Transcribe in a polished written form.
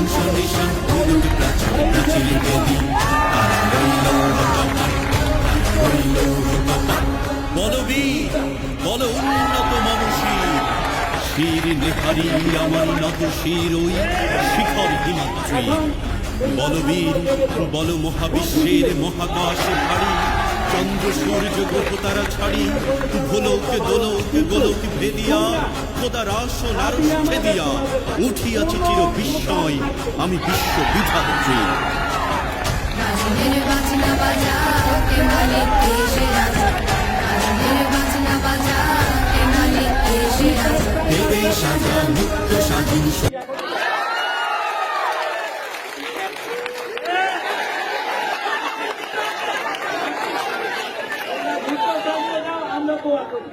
ধ্বংস নিশান উলুট প্রাচীর প্রাচীর বেদি বলবীর বল উন্নত মমশীর শির নেহারি আমার নত শির ওই শিখর হিমাদ্রি বলবীর বল মহাবিশ্বের মহাকাশে ভারী চন্দ্র সূর্য গ্রহ তারা ছাড়ি ভোলক দোলক গোলক ভেদিয়া খোদার আসন আরশ ছেদিয়া উঠিয়াছি চির বিস্ময় আমি বিশ্ব বিধাত্রী দেবে সাজা মুক্ত স্বাধীন আমরা দোয়া করি।